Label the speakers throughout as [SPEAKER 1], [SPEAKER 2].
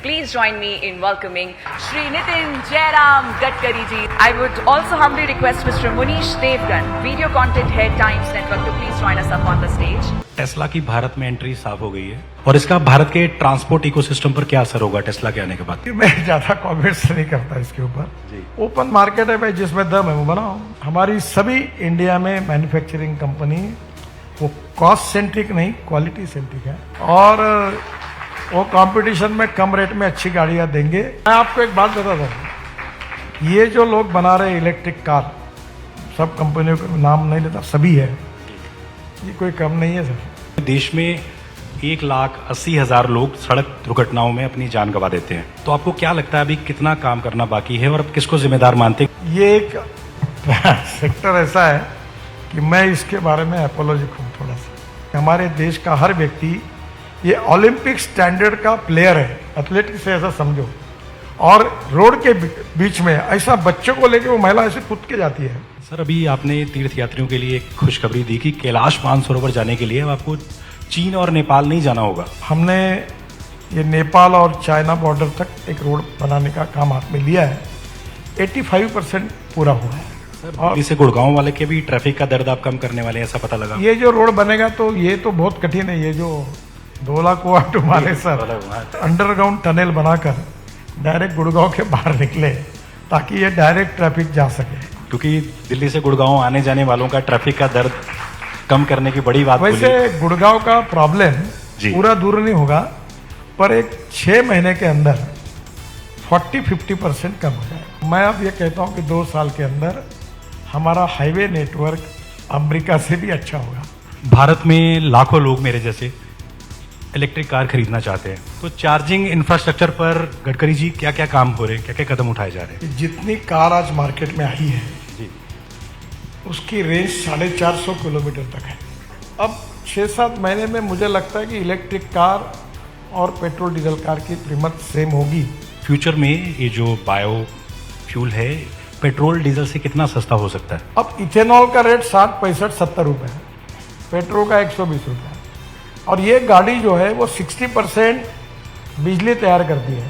[SPEAKER 1] Please join me in welcoming Shri Nitin Jairam Gadkari ji. I would also humbly request Mr. Munish Devgan, Video Content Head, Times Network, to please join us up on the stage.
[SPEAKER 2] Tesla की भारत में entry साफ हो गई है और इसका भारत के transport ecosystem पर क्या असर होगा टेस्ला के आने के बाद?
[SPEAKER 3] मैं ज्यादा कमेंट्स नहीं करता इसके ऊपर। ओपन मार्केट है भाई, जिसमें दम है वो बनाओ। हमारी सभी इंडिया में मैन्युफैक्चरिंग कंपनी वो कॉस्ट सेंट्रिक नहीं, क्वालिटी सेंट्रिक है और वो कंपटीशन में कम रेट में अच्छी गाड़ियां देंगे। मैं आपको एक बात बताता हूँ, ये जो लोग बना रहे इलेक्ट्रिक कार, सब कंपनियों का नाम नहीं लेता, सभी है, ये कोई कम नहीं है सर।
[SPEAKER 2] देश में 1,80,000 लोग सड़क दुर्घटनाओं में अपनी जान गंवा देते हैं, तो आपको क्या लगता है अभी कितना काम करना बाकी है और अब किसको जिम्मेदार मानते हैं?
[SPEAKER 3] ये एक सेक्टर ऐसा है कि मैं इसके बारे में एपोलॉजिक हूँ थोड़ा सा। हमारे देश का हर व्यक्ति ये ओलंपिक स्टैंडर्ड का प्लेयर है, एथलेटिक्स से ऐसा समझो, और रोड के बीच में ऐसा बच्चों को लेके वो महिला ऐसे कूद के जाती है।
[SPEAKER 2] सर, अभी आपने तीर्थ यात्रियों के लिए एक खुशखबरी दी कि कैलाश मानसरोवर जाने के लिए अब आपको चीन और नेपाल नहीं जाना होगा।
[SPEAKER 3] हमने ये नेपाल और चाइना बॉर्डर तक एक रोड बनाने का काम हाथ में लिया है, 85% पूरा हुआ है।
[SPEAKER 2] और इसे गुड़गांव वाले के भी ट्रैफिक का दर्द आप कम करने वाले हैं, ऐसा पता लगा?
[SPEAKER 3] ये जो रोड बनेगा तो ये तो बहुत कठिन है, ये जो धोला कुआ टू मानेसर अंडरग्राउंड टनल बनाकर डायरेक्ट गुड़गांव के बाहर निकले ताकि ये डायरेक्ट ट्रैफिक जा सके,
[SPEAKER 2] क्योंकि दिल्ली से गुड़गांव आने जाने वालों का ट्रैफिक का दर्द कम करने की बड़ी बात।
[SPEAKER 3] वैसे गुड़गांव का प्रॉब्लम पूरा दूर नहीं होगा, पर एक 6 महीने के अंदर 40-50% कम हो जाए। मैं अब ये कहता हूँ कि 2 साल के अंदर हमारा हाईवे नेटवर्क अमेरिका से भी अच्छा होगा।
[SPEAKER 2] भारत में लाखों लोग मेरे जैसे इलेक्ट्रिक कार खरीदना चाहते हैं, तो चार्जिंग इंफ्रास्ट्रक्चर पर गडकरी जी क्या क्या काम हो रहे हैं, क्या क्या कदम उठाए जा रहे हैं?
[SPEAKER 3] जितनी कार आज मार्केट में आई है
[SPEAKER 2] जी,
[SPEAKER 3] उसकी रेंज 450 किलोमीटर तक है। अब 6-7 महीने में मुझे लगता है कि इलेक्ट्रिक कार और पेट्रोल डीजल कार की कीमत सेम होगी।
[SPEAKER 2] फ्यूचर में ये जो बायो फ्यूल है पेट्रोल डीजल से कितना सस्ता हो सकता है?
[SPEAKER 3] अब इथेनॉल का रेट 60-65-70 रुपये है, पेट्रोल का 120 रुपये है, और ये गाड़ी जो है वो 60% बिजली तैयार करती है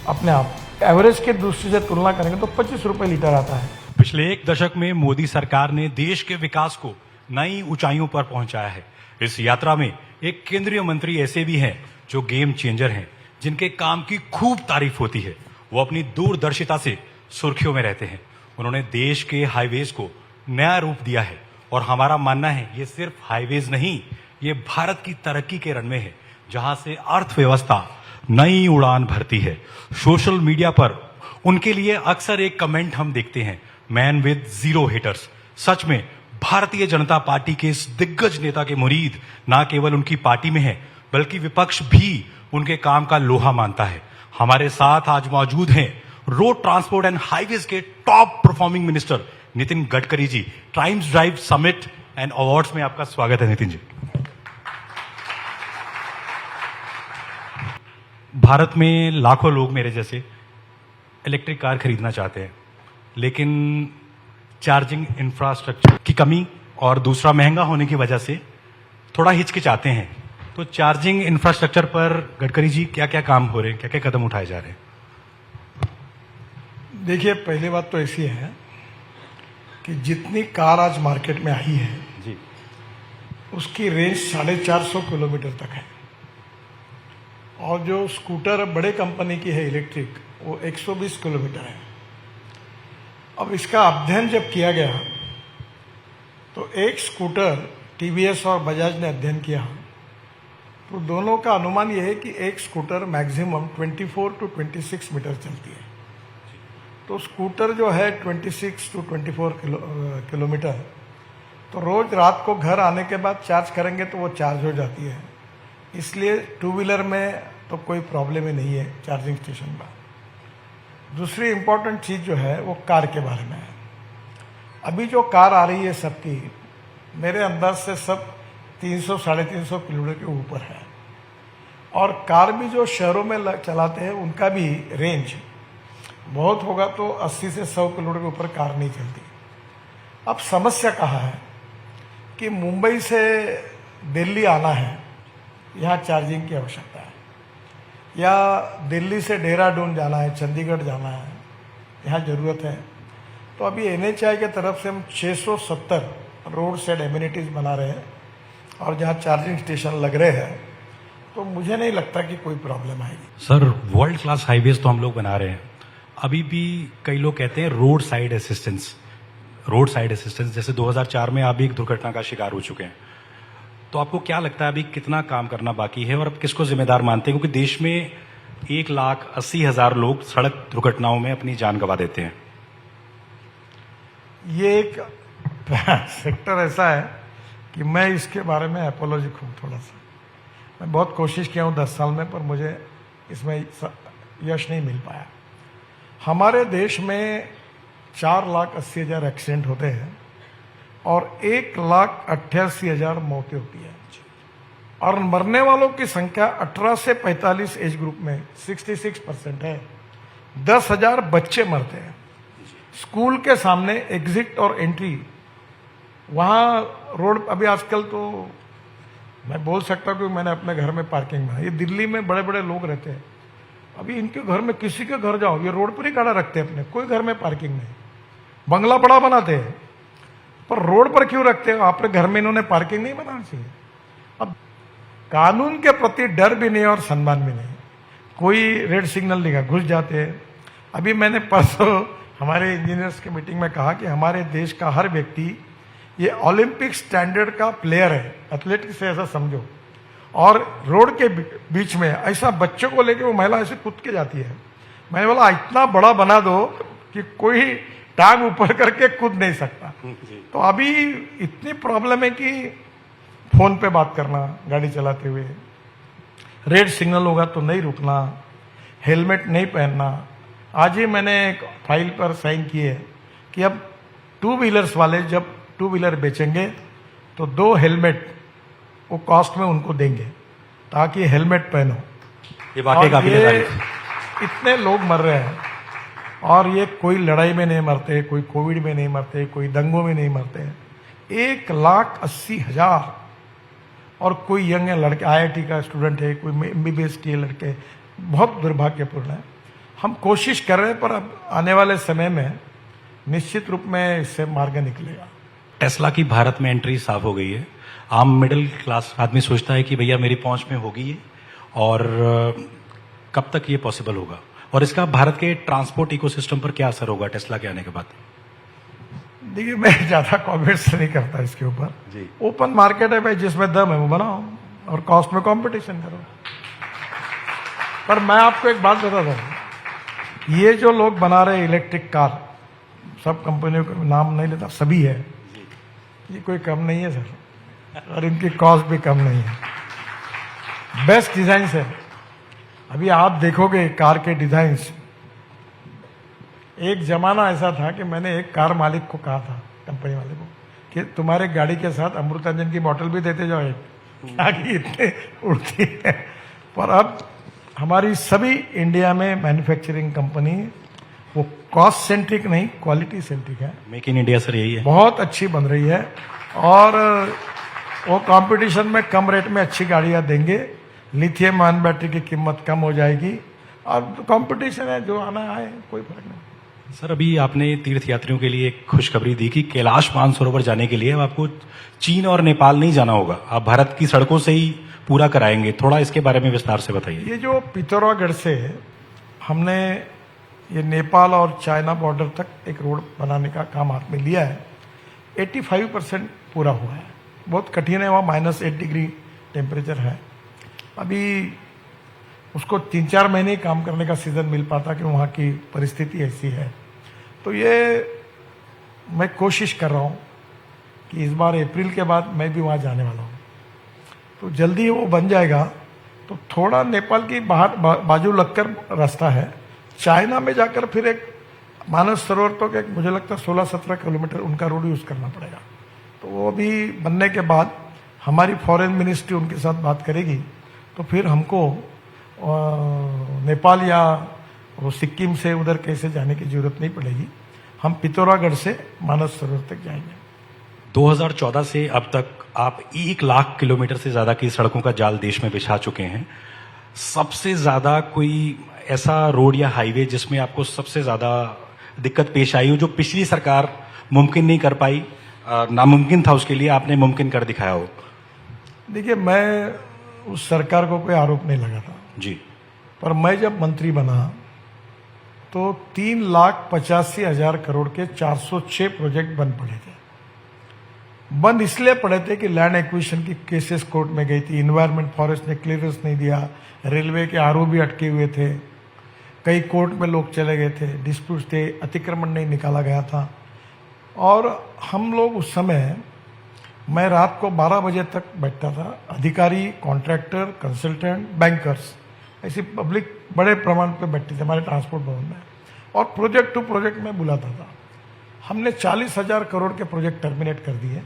[SPEAKER 3] अपने आप। एवरेज के दूसरी से तुलना करेंगे तो 25 रुपये लीटर आता है।
[SPEAKER 2] पिछले 1 दशक में मोदी सरकार ने देश के विकास को नई ऊंचाइयों पर पहुंचाया है। इस यात्रा में एक केंद्रीय मंत्री ऐसे भी हैं जो गेम चेंजर हैं, जिनके काम की खूब तारीफ होती है। वो अपनी दूरदर्शिता से सुर्खियों में रहते हैं। उन्होंने देश के हाईवेज को नया रूप दिया है और हमारा मानना है ये सिर्फ हाईवेज नहीं, ये भारत की तरक्की के रनवे है, जहां से अर्थव्यवस्था नई उड़ान भरती है। सोशल मीडिया पर उनके लिए अक्सर एक कमेंट हम देखते हैं, मैन विद 0 हेटर्स। सच में भारतीय जनता पार्टी के इस दिग्गज नेता के मुरीद ना केवल उनकी पार्टी में है, बल्कि विपक्ष भी उनके काम का लोहा मानता है। हमारे साथ आज मौजूद हैं रोड ट्रांसपोर्ट एंड हाईवेज के top performing minister Nitin Gadkari ji. Times drive summit and awards में आपका स्वागत है नितिन जी। भारत में लाखों लोग मेरे जैसे इलेक्ट्रिक कार खरीदना चाहते हैं, लेकिन चार्जिंग इंफ्रास्ट्रक्चर की कमी और दूसरा महंगा होने की वजह से थोड़ा हिचकिचाते हैं। तो चार्जिंग इंफ्रास्ट्रक्चर पर गडकरी जी क्या क्या काम हो रहे हैं, क्या क्या कदम उठाए जा रहे हैं?
[SPEAKER 3] देखिए, पहली बात तो ऐसी है कि जितनी कार आज मार्केट में आई है
[SPEAKER 2] जी,
[SPEAKER 3] उसकी रेंज 450 किलोमीटर तक है, और जो स्कूटर बड़े कंपनी की है इलेक्ट्रिक, वो 120 किलोमीटर है। अब इसका अध्ययन जब किया गया तो एक स्कूटर टीवीएस और बजाज ने अध्ययन किया, तो दोनों का अनुमान यह है कि एक स्कूटर मैक्सिमम 24 to 26 मीटर चलती है। तो स्कूटर जो है 26 to 24 किलोमीटर, तो रोज रात को घर आने के बाद चार्ज करेंगे तो वो चार्ज हो जाती है। इसलिए 2 व्हीलर में तो कोई प्रॉब्लम ही नहीं है चार्जिंग स्टेशन का। दूसरी इम्पोर्टेंट चीज़ जो है वो कार के बारे में है। अभी जो कार आ रही है सबकी, मेरे अंदाज से सब 300-350 किलोमीटर के ऊपर है, और कार भी जो शहरों में चलाते हैं उनका भी रेंज बहुत होगा तो 80 से 100 किलोमीटर के ऊपर कार नहीं चलती। अब समस्या कहाँ है कि मुंबई से दिल्ली आना है, यहाँ चार्जिंग की आवश्यकता है। या दिल्ली से देहरादून जाना है, चंडीगढ़ जाना है, यहाँ ज़रूरत है। तो अभी NHAI के तरफ से हम 670 रोड साइड एमिनिटीज़ बना रहे हैं और जहाँ चार्जिंग स्टेशन लग रहे हैं, तो मुझे नहीं लगता कि कोई प्रॉब्लम आएगी।
[SPEAKER 2] सर, वर्ल्ड क्लास हाईवेज तो हम लोग बना रहे हैं, अभी भी कई लोग कहते हैं रोड साइड असिस्टेंस, जैसे 2004 में आप भी एक दुर्घटना का शिकार हो चुके हैं। तो आपको क्या लगता है अभी कितना काम करना बाकी है और अब किसको जिम्मेदार मानते हैं, क्योंकि देश में 1,80,000 लोग सड़क दुर्घटनाओं में अपनी जान गंवा देते हैं।
[SPEAKER 3] ये एक सेक्टर ऐसा है कि मैं इसके बारे में एपोलॉजिक हूँ थोड़ा सा। मैं बहुत कोशिश किया हूँ 10 साल में, पर मुझे इसमें यश नहीं मिल पाया। हमारे देश में 4,80,000 एक्सीडेंट होते हैं और 1,88,000 मौतें होती है और मरने वालों की संख्या 18 से 45 एज ग्रुप में 66% है। 10,000 बच्चे मरते हैं स्कूल के सामने, एग्जिट और एंट्री वहाँ रोड। अभी आजकल तो मैं बोल सकता हूँ कि मैंने अपने घर में पार्किंग बनाई। ये दिल्ली में बड़े बड़े लोग रहते हैं, अभी इनके घर में किसी के घर जाओ, ये रोड पर ही गाड़ा रखते हैं अपने, कोई घर में पार्किंग नहीं। बंगला बड़ा बनाते हैं पर रोड पर क्यों रखते हो? अपने घर में इन्होंने पार्किंग नहीं बनानी चाहिए। अब कानून के प्रति डर भी नहीं और सम्मान भी नहीं। कोई रेड सिग्नल दिखा घुस जाते हैं। अभी मैंने परसों हमारे इंजीनियर्स की मीटिंग में कहा कि हमारे देश का हर व्यक्ति ये ओलंपिक स्टैंडर्ड का प्लेयर है, एथलेटिक्स से ऐसा समझो। और रोड के बीच में ऐसा बच्चों को लेके वो महिला ऐसे कूद के जाती है। मैंने बोला इतना बड़ा बना दो कि कोई टांग ऊपर करके कूद नहीं सकता। तो अभी इतनी प्रॉब्लम है कि फोन पे बात करना गाड़ी चलाते हुए, रेड सिग्नल होगा तो नहीं रुकना, हेलमेट नहीं पहनना। आज ही मैंने एक फाइल पर साइन किए कि अब 2 व्हीलर्स वाले जब 2 व्हीलर बेचेंगे तो 2 हेलमेट वो कॉस्ट में उनको देंगे ताकि हेलमेट पहनो।
[SPEAKER 2] ये वाकई काफी
[SPEAKER 3] इतने लोग मर रहे हैं और ये कोई लड़ाई में नहीं मरते, कोई कोविड में नहीं मरते, कोई दंगों में नहीं मरते हैं। 1,80,000 और कोई यंग लड़के, IIT का स्टूडेंट है, कोई MBBS के लड़के, बहुत दुर्भाग्यपूर्ण है। हम कोशिश कर रहे हैं पर अब आने वाले समय में निश्चित रूप में इससे मार्ग निकलेगा।
[SPEAKER 2] टेस्ला की भारत में एंट्री साफ हो गई है। आम मिडिल क्लास आदमी सोचता है कि भैया मेरी पहुंच में होगी ये, और कब तक ये पॉसिबल होगा और इसका भारत के ट्रांसपोर्ट इकोसिस्टम पर क्या असर होगा टेस्ला के आने के बाद?
[SPEAKER 3] देखिए, मैं ज्यादा कॉमेंट्स नहीं करता इसके ऊपर जी। ओपन मार्केट है भाई, जिसमें दम है वो बनाओ और कॉस्ट में कंपटीशन करो। पर मैं आपको एक बात बताता हूं, ये जो लोग बना रहे इलेक्ट्रिक कार, सब कंपनियों का नाम नहीं लेता, सभी है, ये कोई कम नहीं है सर, और इनकी कॉस्ट भी कम नहीं है। बेस्ट डिजाइन है। अभी आप देखोगे कार के डिजाइन्स, एक जमाना ऐसा था कि मैंने एक कार मालिक को कहा था, कंपनी वाले को, कि तुम्हारे गाड़ी के साथ अमृतांजन की बोतल भी देते जाओ एक, ताकि इतने उड़ती है। पर अब हमारी सभी इंडिया में मैन्युफैक्चरिंग कंपनी वो कॉस्ट सेंट्रिक नहीं, क्वालिटी सेंट्रिक है।
[SPEAKER 2] मेक इन इंडिया सर यही है, बहुत
[SPEAKER 3] अच्छी बन रही है और वो कंपटीशन में कम रेट में अच्छी गाड़ियां देंगे। लिथियम आयन बैटरी की कीमत कम हो जाएगी और कंपटीशन है, जो आना आए, कोई फर्क नहीं।
[SPEAKER 2] सर, अभी आपने तीर्थ यात्रियों के लिए एक खुशखबरी दी कि कैलाश मानसरोवर जाने के लिए अब आपको चीन और नेपाल नहीं जाना होगा, आप भारत की सड़कों से ही पूरा कराएंगे। थोड़ा इसके बारे में विस्तार से बताइए।
[SPEAKER 3] ये जो पिथौरागढ़ से हमने ये नेपाल और चाइना बॉर्डर तक एक रोड बनाने का काम हाथ में लिया है, 85% पूरा हुआ है। बहुत कठिन है, वहाँ -8 डिग्री टेम्परेचर है। अभी उसको 3-4 महीने ही काम करने का सीजन मिल पाता कि वहाँ की परिस्थिति ऐसी है। तो ये मैं कोशिश कर रहा हूँ कि इस बार अप्रैल के बाद मैं भी वहाँ जाने वाला हूँ, तो जल्दी वो बन जाएगा। तो थोड़ा नेपाल की बाजू लगकर रास्ता है, चाइना में जाकर फिर एक मानस सरोवर तो एक मुझे लगता है 16-17 किलोमीटर उनका रोड यूज करना पड़ेगा। तो वो अभी बनने के बाद हमारी फॉरेन मिनिस्ट्री उनके साथ बात करेगी, तो फिर हमको नेपाल या वो सिक्किम से उधर कैसे जाने की जरूरत नहीं पड़ेगी। हम पिथौरागढ़ से मानस सरोवर तक जाएंगे।
[SPEAKER 2] 2014 से अब तक आप 1 लाख किलोमीटर से ज्यादा की सड़कों का जाल देश में बिछा चुके हैं। सबसे ज्यादा कोई ऐसा रोड या हाईवे जिसमें आपको सबसे ज्यादा दिक्कत पेश आई हो, जो पिछली सरकार मुमकिन नहीं कर पाई, नामुमकिन था उसके लिए, आपने मुमकिन कर दिखाया हो?
[SPEAKER 3] देखिए, मैं उस सरकार को कोई आरोप नहीं लगाता
[SPEAKER 2] जी।
[SPEAKER 3] पर मैं जब मंत्री बना तो 3,85,000 करोड़ के 406 प्रोजेक्ट बंद पड़े थे। बंद इसलिए पड़े थे कि लैंड एक्विजिशन की केसेस कोर्ट में गई थी, इन्वायरमेंट फॉरेस्ट ने क्लियरेंस नहीं दिया, रेलवे के आरओ भी अटके हुए थे, कई कोर्ट में लोग चले गए थे, डिस्प्यूट थे, अतिक्रमण नहीं निकाला गया था। और हम लोग उस समय, मैं रात को 12 बजे तक बैठता था, अधिकारी, कॉन्ट्रैक्टर, कंसल्टेंट, बैंकर्स, ऐसी पब्लिक बड़े प्रमाण पे बैठती थी हमारे ट्रांसपोर्ट भवन में, और प्रोजेक्ट टू प्रोजेक्ट में बुलाता था। हमने 40,000 करोड़ के प्रोजेक्ट टर्मिनेट कर दिए,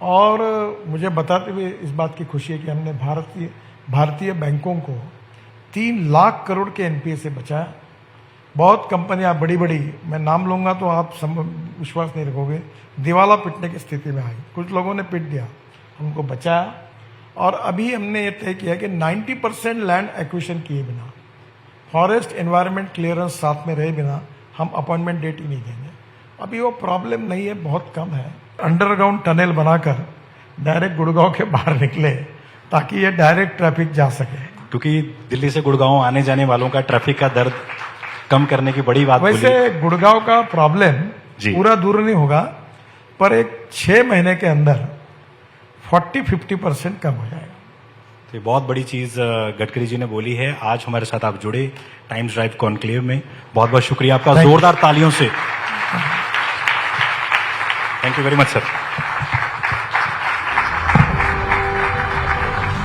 [SPEAKER 3] और मुझे बताते हुए इस बात की खुशी है कि हमने भारतीय बैंकों को 3 लाख करोड़ के एनपीए से बचाया। बहुत कंपनियां बड़ी बड़ी, मैं नाम लूंगा तो आप विश्वास नहीं रखोगे, दिवाला पिटने की स्थिति में आई। कुछ लोगों ने पिट दिया, हमको बचाया। और अभी हमने ये तय किया कि 90% लैंड एक्विजिशन किए बिना, फॉरेस्ट एनवायरनमेंट क्लियरेंस साथ में रहे बिना हम अपॉइंटमेंट डेट ही नहीं देंगे। अभी वो प्रॉब्लम नहीं है, बहुत कम है। अंडरग्राउंड टनल बनाकर डायरेक्ट गुड़गांव के बाहर निकले ताकि ये डायरेक्ट ट्रैफिक जा सके,
[SPEAKER 2] क्योंकि दिल्ली से गुड़गांव आने जाने वालों का ट्रैफिक का दर्द कम करने की बड़ी बात बोली।
[SPEAKER 3] वैसे गुड़गांव का प्रॉब्लम पूरा दूर नहीं होगा, पर एक 6 महीने के अंदर 40-50% कम हो जाएगा।
[SPEAKER 2] तो ये बहुत बड़ी चीज गडकरी जी ने बोली है। आज हमारे साथ आप जुड़े टाइम्स ड्राइव कॉन्क्लेव में, बहुत बहुत शुक्रिया आपका, जोरदार तालियों से। Thank you very much sir.